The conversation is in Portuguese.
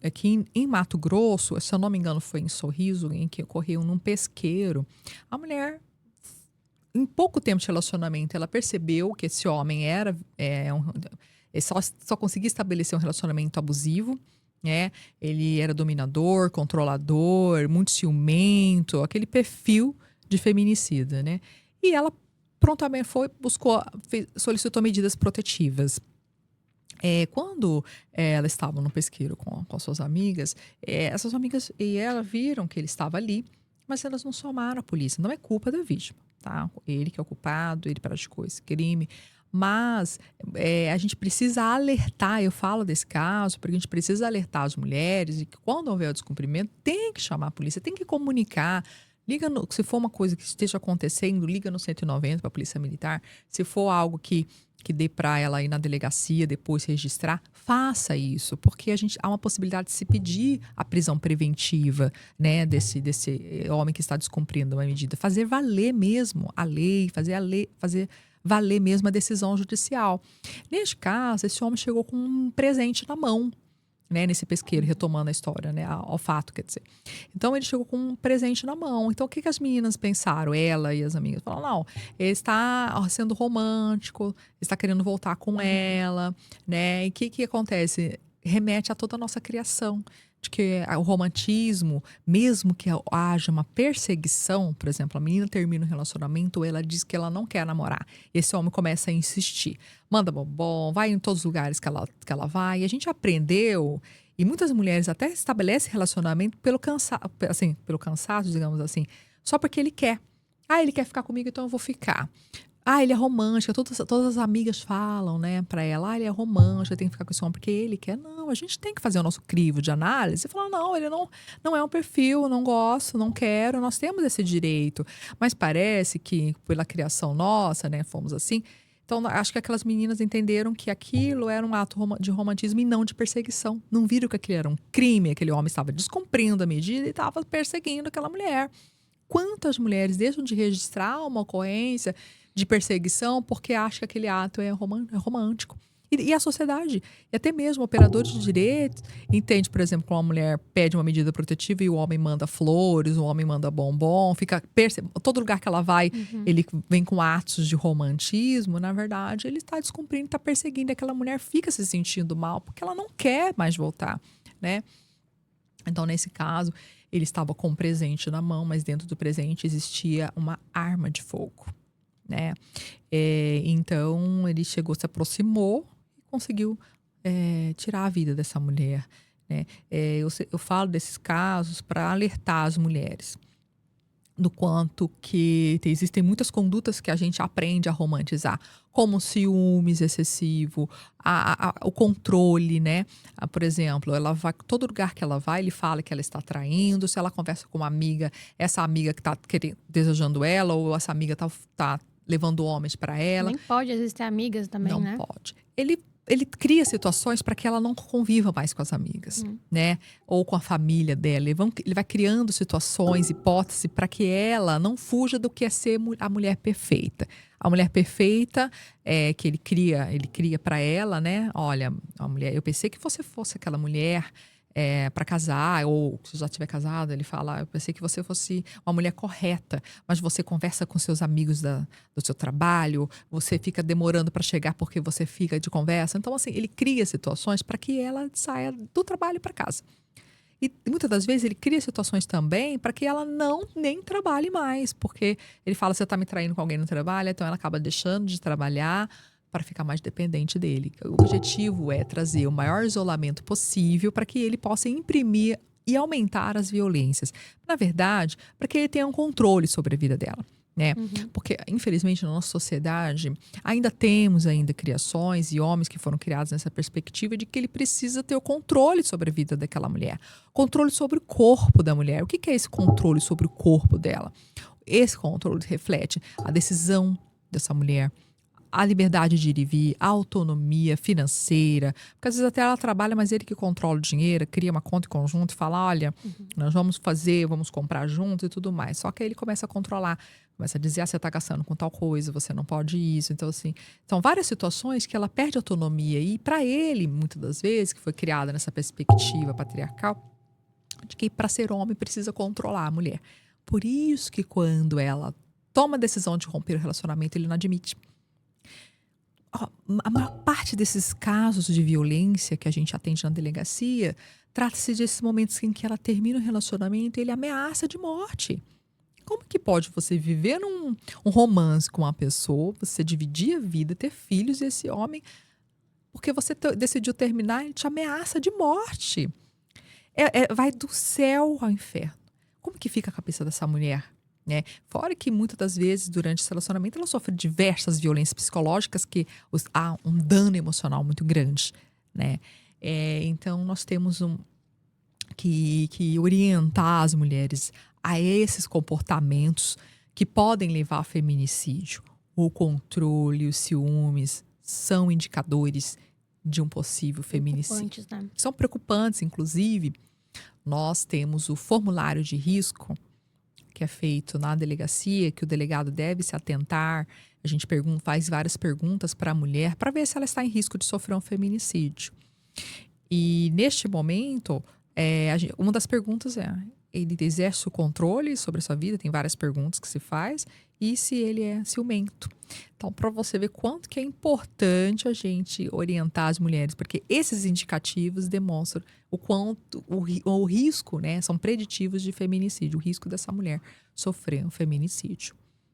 aqui em Mato Grosso, se eu não me engano, foi em Sorriso, em que ocorreu num pesqueiro. A mulher, em pouco tempo de relacionamento, ela percebeu que esse homem ele só conseguia estabelecer um relacionamento abusivo, né? Ele era dominador, controlador, muito ciumento, aquele perfil de feminicida, né? E ela prontamente solicitou medidas protetivas. Quando ela estava no pesqueiro com suas amigas, essas amigas e ela viram que ele estava ali, mas elas não somaram a polícia. Não é culpa da vítima, tá? Ele que é o culpado, ele praticou esse crime. Mas a gente precisa alertar, eu falo desse caso, porque a gente precisa alertar as mulheres e que quando houver o descumprimento, tem que chamar a polícia, tem que comunicar. Se for uma coisa que esteja acontecendo, liga no 190 para a polícia militar. Se for algo que dê para ela ir na delegacia, depois registrar, faça isso, porque há uma possibilidade de se pedir a prisão preventiva, né, desse homem que está descumprindo uma medida, fazer valer mesmo a lei, fazer valer mesmo a decisão judicial. Neste caso, esse homem chegou com um presente na mão, né, nesse pesqueiro, retomando a história, né, ao fato, quer dizer. Então ele chegou com um presente na mão. Então o que as meninas pensaram? Ela e as amigas falaram: não, ele está sendo romântico, está querendo voltar com ela, né? E o que acontece? Remete a toda a nossa criação. De que o romantismo, mesmo que haja uma perseguição, por exemplo, a menina termina um relacionamento, ela diz que ela não quer namorar. Esse homem começa a insistir. Manda bombom, vai em todos os lugares que ela vai. E a gente aprendeu, e muitas mulheres até estabelecem relacionamento pelo cansaço, digamos assim, só porque ele quer. Ah, ele quer ficar comigo, então eu vou ficar. Ah, ele é romântico. Todas as amigas falam, né, pra ela: ah, ele é romântico, eu tenho que ficar com esse homem porque ele quer. Não, a gente tem que fazer o nosso crivo de análise e falar: não, ele não é um perfil, não gosto, não quero, nós temos esse direito. Mas parece que, pela criação nossa, né, fomos assim. Então, acho que aquelas meninas entenderam que aquilo era um ato de romantismo e não de perseguição. Não viram que aquilo era um crime, aquele homem estava descumprindo a medida e estava perseguindo aquela mulher. Quantas mulheres deixam de registrar uma ocorrência de perseguição porque acham que aquele ato é romântico? E a sociedade, e até mesmo operadores de direito, entende, por exemplo, quando uma mulher pede uma medida protetiva e o homem manda flores, o homem manda bombom, todo lugar que ela vai, ele vem com atos de romantismo, na verdade, ele está descumprindo, está perseguindo, aquela mulher fica se sentindo mal porque ela não quer mais voltar, né? Então, nesse caso, ele estava com um presente na mão, mas dentro do presente existia uma arma de fogo, né? Então, ele se aproximou e conseguiu tirar a vida dessa mulher, né? Eu falo desses casos para alertar as mulheres do quanto que existem muitas condutas que a gente aprende a romantizar, como o ciúmes excessivo, o controle, né? Por exemplo, ela vai, todo lugar que ela vai, ele fala que ela está traindo. Se ela conversa com uma amiga, essa amiga que está desejando ela, ou essa amiga tá levando homens para ela. Nem pode existir amigas também, Não né? pode. Ele cria situações para que ela não conviva mais com as amigas, né? Ou com a família dela. Ele vai criando situações, hipóteses, para que ela não fuja do que é ser a mulher perfeita. A mulher perfeita que ele cria para ela, né? Olha, a mulher, eu pensei que você fosse aquela mulher para casar, ou se já estiver casada, ele fala: eu pensei que você fosse uma mulher correta, mas você conversa com seus amigos do seu trabalho, você fica demorando para chegar porque você fica de conversa. Então, assim, ele cria situações para que ela saia do trabalho para casa. E muitas das vezes ele cria situações também para que ela nem trabalhe mais, porque ele fala: você está me traindo com alguém no trabalho, então ela acaba deixando de trabalhar para ficar mais dependente dele. O objetivo é trazer o maior isolamento possível para que ele possa imprimir e aumentar as violências. Na verdade, para que ele tenha um controle sobre a vida dela, né? Porque, infelizmente, na nossa sociedade, temos criações e homens que foram criados nessa perspectiva de que ele precisa ter o controle sobre a vida daquela mulher. Controle sobre o corpo da mulher. O que é esse controle sobre o corpo dela? Esse controle reflete a decisão dessa mulher, a liberdade de ir e vir, a autonomia financeira. Porque às vezes até ela trabalha, mas ele que controla o dinheiro, cria uma conta em conjunto e fala: olha, nós vamos comprar junto e tudo mais. Só que aí ele começa a controlar, Começa a dizer, você está gastando com tal coisa, você não pode isso. Então, assim, são várias situações que ela perde autonomia. E para ele, muitas das vezes, que foi criada nessa perspectiva patriarcal, de que para ser homem precisa controlar a mulher. Por isso que quando ela toma a decisão de romper o relacionamento, ele não admite. A maior parte desses casos de violência que a gente atende na delegacia, trata-se desses momentos em que ela termina o relacionamento e ele ameaça de morte. Como que pode você viver um romance com uma pessoa, você dividir a vida, ter filhos e esse homem, porque você decidiu terminar, ele te ameaça de morte. Vai do céu ao inferno. Como que fica a cabeça dessa mulher? Né? Fora que muitas das vezes, durante esse relacionamento, ela sofre diversas violências psicológicas que há um dano emocional muito grande. Né? Então, nós temos que orientar as mulheres a esses comportamentos que podem levar a feminicídio. O controle, os ciúmes são indicadores de um possível feminicídio. Né? São preocupantes, inclusive. Nós temos o formulário de risco, que é feito na delegacia, que o delegado deve se atentar. A gente faz várias perguntas para a mulher para ver se ela está em risco de sofrer um feminicídio. E neste momento, uma das perguntas ele exerce o controle sobre a sua vida, tem várias perguntas que se faz, e se ele é ciumento. Então, para você ver quanto que é importante a gente orientar as mulheres, porque esses indicativos demonstram o quanto o risco, né, são preditivos de feminicídio, o risco dessa mulher sofrer um feminicídio.